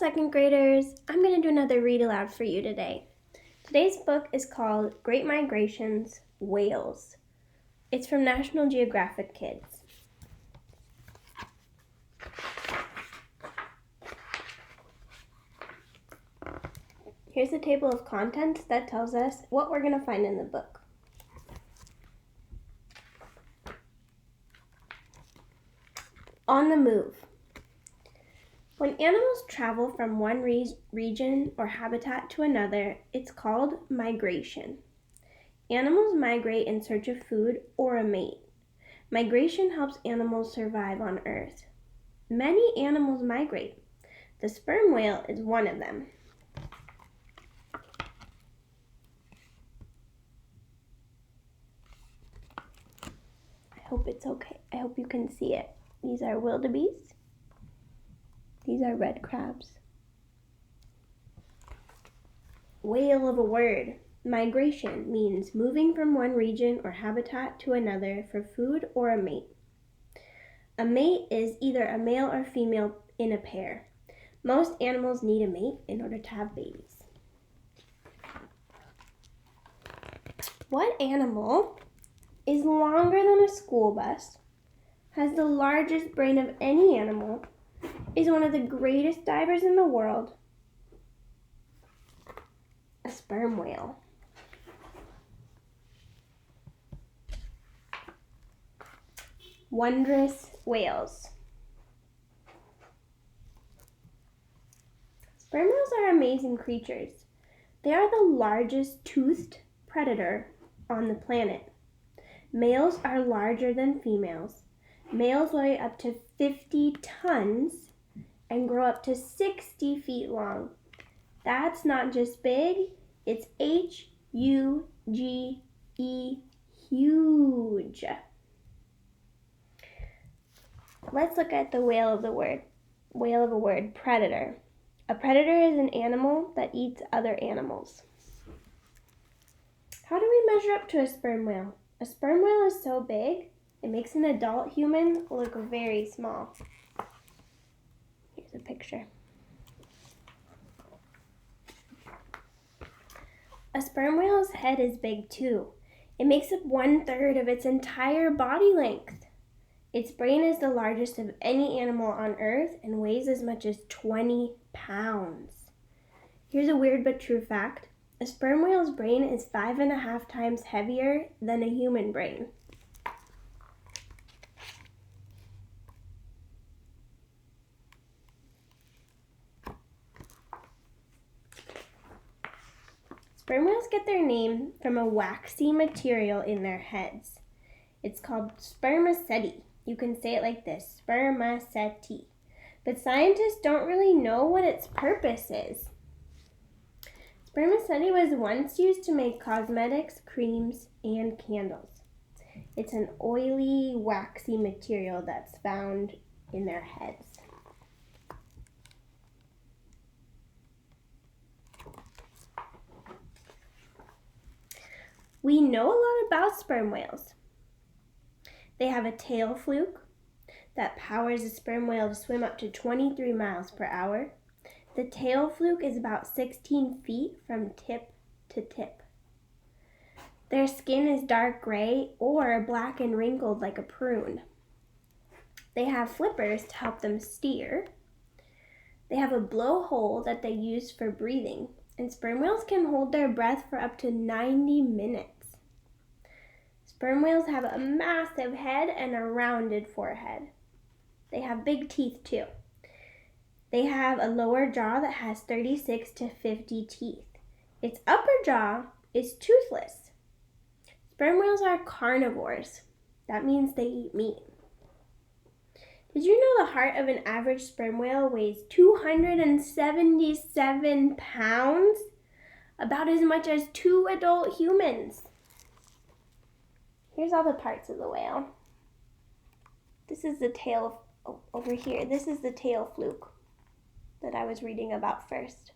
second graders. I'm going to do another read aloud for you today. Today's book is called Great Migrations, Whales. It's from National Geographic Kids. Here's the table of contents that tells us what we're going to find in the book. On the move. When animals travel from one region or habitat to another, it's called migration. Animals migrate in search of food or a mate. Migration helps animals survive on Earth. Many animals migrate. The sperm whale is one of them. I hope it's okay. I hope you can see it. These are wildebeest. These are red crabs. Whale of a word. Migration means moving from one region or habitat to another for food or a mate. A mate is either a male or female in a pair. Most animals need a mate in order to have babies. What animal is longer than a school bus, has the largest brain of any animal, is one of the greatest divers in the world? A sperm whale. Wondrous whales. Sperm whales are amazing creatures. They are the largest toothed predator on the planet. Males are larger than females. Males weigh up to 50 tons and grow up to 60 feet long. That's not just big, it's H-U-G-E, huge. Let's look at the whale of a word, predator. A predator is an animal that eats other animals. How do we measure up to a sperm whale? A sperm whale is so big, it makes an adult human look very small. Here's a picture. A sperm whale's head is big too. It makes up 1/3 of its entire body length. Its brain is the largest of any animal on Earth and weighs as much as 20 pounds. Here's a weird but true fact. A sperm whale's brain is 5.5 times heavier than a human brain. Sperm whales get their name from a waxy material in their heads. It's called spermaceti. You can say it like this, spermaceti. But scientists don't really know what its purpose is. Spermaceti was once used to make cosmetics, creams, and candles. It's an oily, waxy material that's found in their heads. We know a lot about sperm whales. They have a tail fluke that powers a sperm whale to swim up to 23 miles per hour. The tail fluke is about 16 feet from tip to tip. Their skin is dark gray or black and wrinkled like a prune. They have flippers to help them steer. They have a blowhole that they use for breathing, and sperm whales can hold their breath for up to 90 minutes. Sperm whales have a massive head and a rounded forehead. They have big teeth too. They have a lower jaw that has 36 to 50 teeth. Its upper jaw is toothless. Sperm whales are carnivores. That means they eat meat. Did you know the heart of an average sperm whale weighs 277 pounds? About as much as 2 adult humans. Here's all the parts of the whale. This is the tail over here. This is the tail fluke that I was reading about first.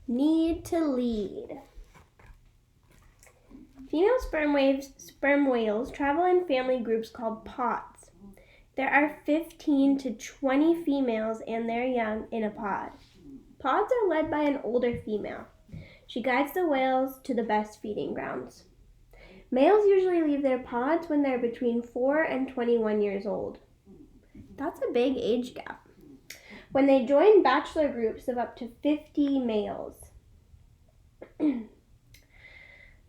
Need to lead. Female sperm whales travel in family groups called pods. There are 15 to 20 females and their young in a pod. Pods are led by an older female. She guides the whales to the best feeding grounds. Males usually leave their pods when they're between 4 and 21 years old. That's a big age gap. When they join bachelor groups of up to 50 males. The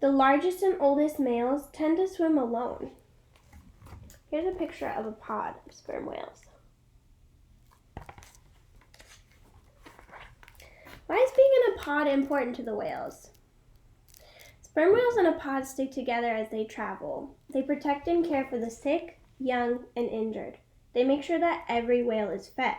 largest and oldest males tend to swim alone. Here's a picture of a pod of sperm whales. Why is being in a pod important to the whales? Sperm whales in a pod stick together as they travel. They protect and care for the sick, young, and injured. They make sure that every whale is fed.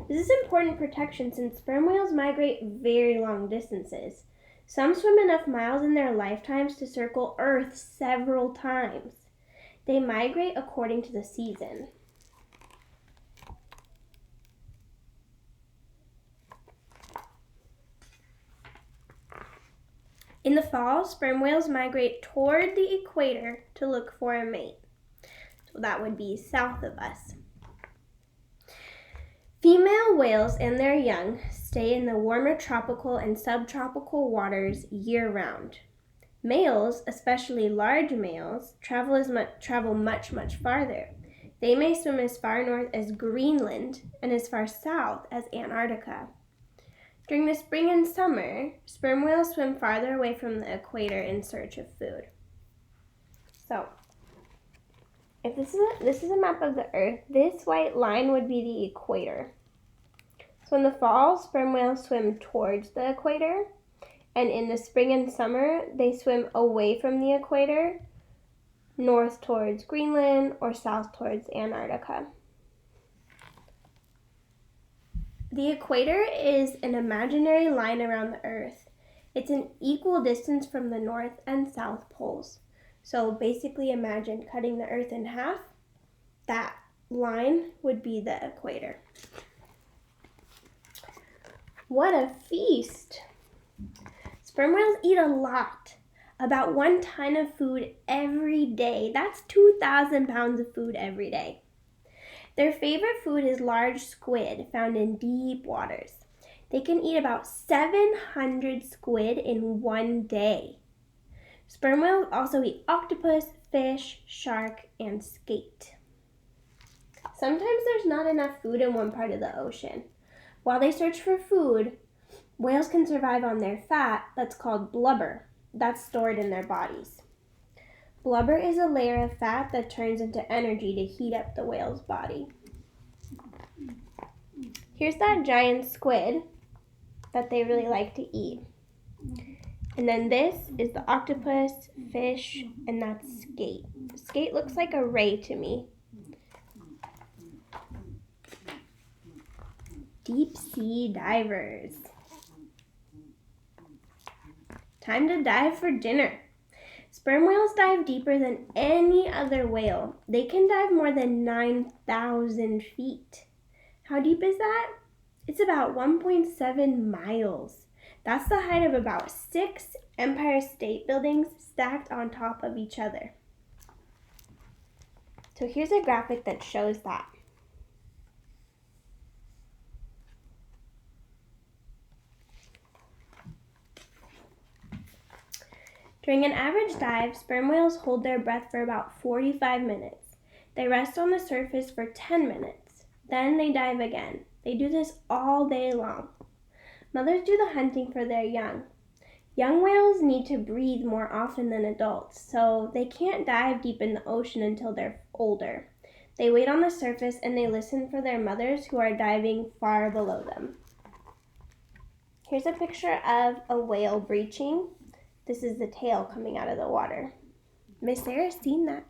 This is important protection since sperm whales migrate very long distances. Some swim enough miles in their lifetimes to circle Earth several times. They migrate according to the season. In the fall, sperm whales migrate toward the equator to look for a mate. So that would be south of us. Female whales and their young stay in the warmer tropical and subtropical waters year-round. Males, especially large males, travel much farther. They may swim as far north as Greenland and as far south as Antarctica. During the spring and summer, sperm whales swim farther away from the equator in search of food. So, if this is a map of the Earth, this white line would be the equator. So in the fall, sperm whales swim towards the equator, and in the spring and summer, they swim away from the equator, north towards Greenland or south towards Antarctica. The equator is an imaginary line around the Earth. It's an equal distance from the north and south poles. So basically imagine cutting the Earth in half. That line would be the equator. What a feast! Sperm whales eat a lot, about 1 ton of food every day. That's 2,000 pounds of food every day. Their favorite food is large squid found in deep waters. They can eat about 700 squid in one day. Sperm whales also eat octopus, fish, shark, and skate. Sometimes there's not enough food in one part of the ocean. While they search for food, whales can survive on their fat that's called blubber. That's stored in their bodies. Blubber is a layer of fat that turns into energy to heat up the whale's body. Here's that giant squid that they really like to eat. And then this is the octopus, fish, and that's skate. Skate looks like a ray to me. Deep sea divers. Time to dive for dinner. Sperm whales dive deeper than any other whale. They can dive more than 9,000 feet. How deep is that? It's about 1.7 miles. That's the height of about 6 Empire State Buildings stacked on top of each other. So here's a graphic that shows that. During an average dive, sperm whales hold their breath for about 45 minutes. They rest on the surface for 10 minutes. Then they dive again. They do this all day long. Mothers do the hunting for their young. Young whales need to breathe more often than adults, so they can't dive deep in the ocean until they're older. They wait on the surface and they listen for their mothers who are diving far below them. Here's a picture of a whale breaching. This is the tail coming out of the water. Miss Sarah's seen that.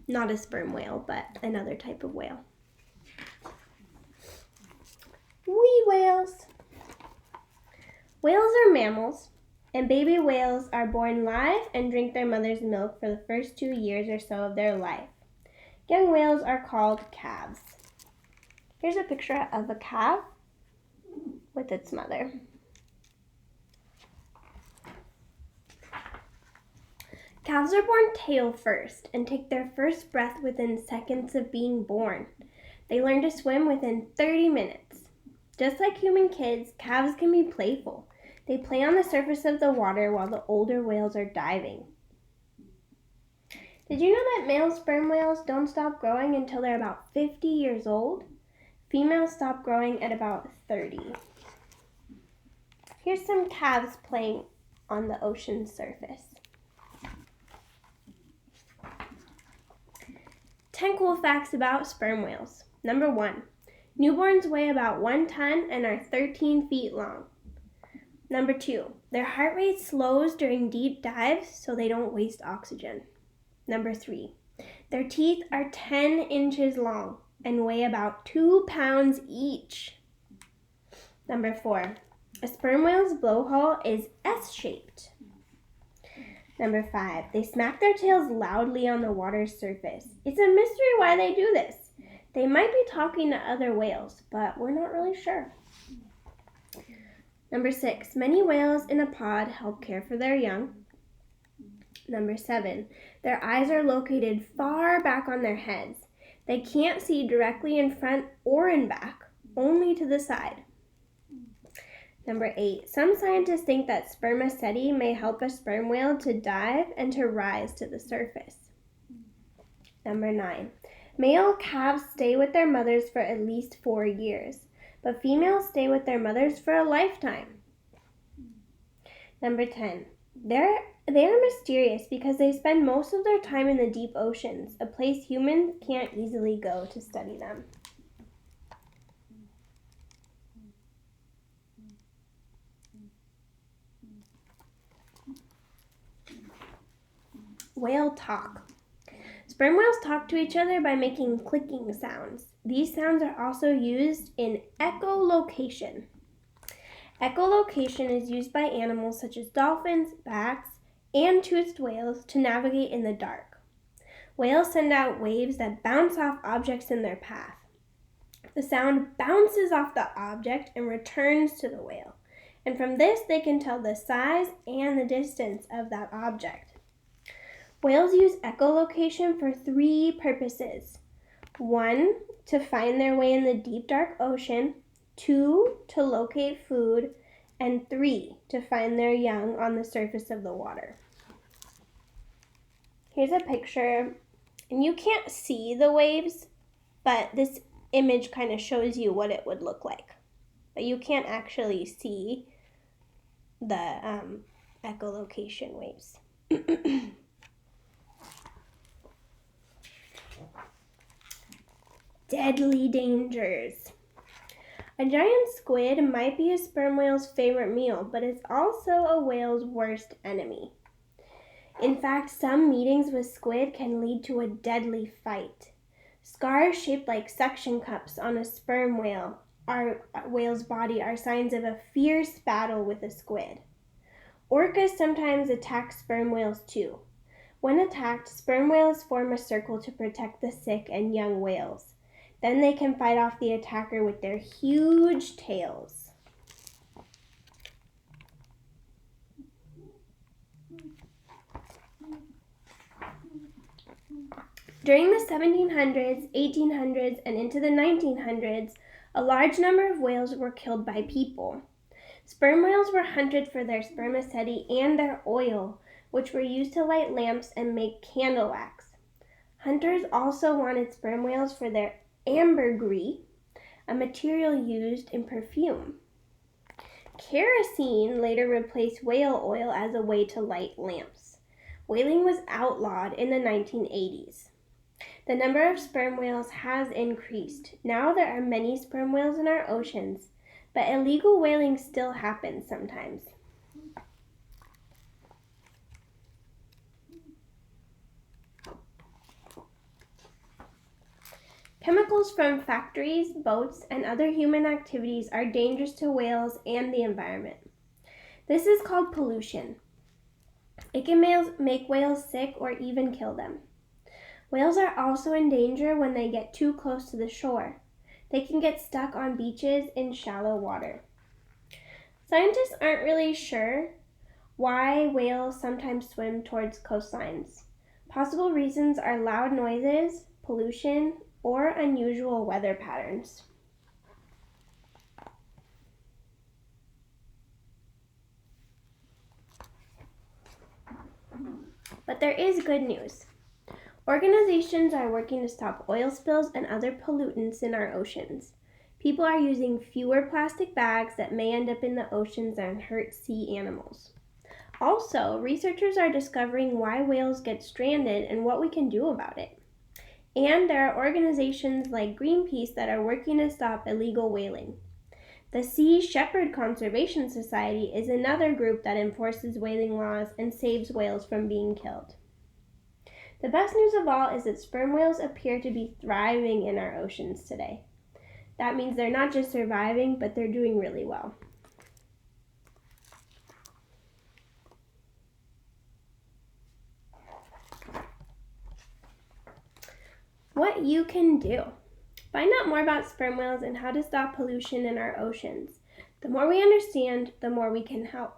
Not a sperm whale, but another type of whale. Wee whales. Whales are mammals, and baby whales are born live and drink their mother's milk for the first 2 years or so of their life. Young whales are called calves. Here's a picture of a calf with its mother. Calves are born tail first and take their first breath within seconds of being born. They learn to swim within 30 minutes. Just like human kids, calves can be playful. They play on the surface of the water while the older whales are diving. Did you know that male sperm whales don't stop growing until they're about 50 years old? Females stop growing at about 30. Here's some calves playing on the ocean surface. 10 cool facts about sperm whales. Number 1. Newborns weigh about 1 ton and are 13 feet long. Number 2. Their heart rate slows during deep dives so they don't waste oxygen. Number 3. Their teeth are 10 inches long and weigh about 2 pounds each. Number 4. A sperm whale's blowhole is S-shaped. Number 5. They smack their tails loudly on the water's surface. It's a mystery why they do this. They might be talking to other whales, but we're not really sure. Number 6. Many whales in a pod help care for their young. Number 7. Their eyes are located far back on their heads. They can't see directly in front or in back, only to the side. Number 8. Some scientists think that spermaceti may help a sperm whale to dive and to rise to the surface. Number 9. Male calves stay with their mothers for at least 4 years, but females stay with their mothers for a lifetime. Number 10. They are mysterious because they spend most of their time in the deep oceans, a place humans can't easily go to study them. Whale talk. Sperm whales talk to each other by making clicking sounds. These sounds are also used in echolocation. Echolocation is used by animals such as dolphins, bats, and toothed whales to navigate in the dark. Whales send out waves that bounce off objects in their path. The sound bounces off the object and returns to the whale, and from this they can tell the size and the distance of that object. Whales use echolocation for 3 purposes. 1, to find their way in the deep, dark ocean. 2, to locate food. And 3, to find their young on the surface of the water. Here's a picture, and you can't see the waves, but this image kind of shows you what it would look like. But you can't actually see the echolocation waves. Deadly dangers. A giant squid might be a sperm whale's favorite meal, but it's also a whale's worst enemy. In fact, some meetings with squid can lead to a deadly fight. Scars shaped like suction cups on a sperm whale's body are signs of a fierce battle with a squid. Orcas sometimes attack sperm whales too. When attacked, sperm whales form a circle to protect the sick and young whales. Then they can fight off the attacker with their huge tails. During the 1700s, 1800s, and into the 1900s, a large number of whales were killed by people. Sperm whales were hunted for their spermaceti and their oil, which were used to light lamps and make candle wax. Hunters also wanted sperm whales for their ambergris, a material used in perfume. Kerosene later replaced whale oil as a way to light lamps. Whaling was outlawed in the 1980s. The number of sperm whales has increased. Now there are many sperm whales in our oceans, but illegal whaling still happens sometimes. Chemicals from factories, boats, and other human activities are dangerous to whales and the environment. This is called pollution. It can make whales sick or even kill them. Whales are also in danger when they get too close to the shore. They can get stuck on beaches in shallow water. Scientists aren't really sure Why whales sometimes swim towards coastlines. Possible reasons are loud noises, pollution, or unusual weather patterns. But there is good news. Organizations are working to stop oil spills and other pollutants in our oceans. People are using fewer plastic bags that may end up in the oceans and hurt sea animals. Also, researchers are discovering why whales get stranded and what we can do about it. And there are organizations like Greenpeace that are working to stop illegal whaling. The Sea Shepherd Conservation Society is another group that enforces whaling laws and saves whales from being killed. The best news of all is that sperm whales appear to be thriving in our oceans today. That means they're not just surviving, but they're doing really well. What you can do. Find out more about sperm whales and how to stop pollution in our oceans. The more we understand, the more we can help.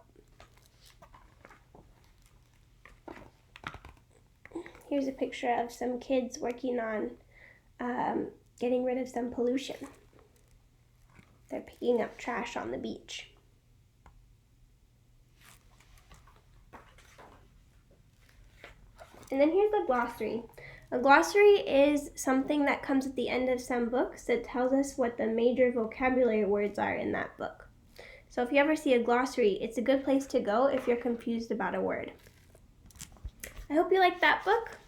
Here's a picture of some kids working on getting rid of some pollution. They're picking up trash on the beach. And then here's the glossary. A glossary is something that comes at the end of some books that tells us what the major vocabulary words are in that book. So if you ever see a glossary, it's a good place to go if you're confused about a word. I hope you liked that book.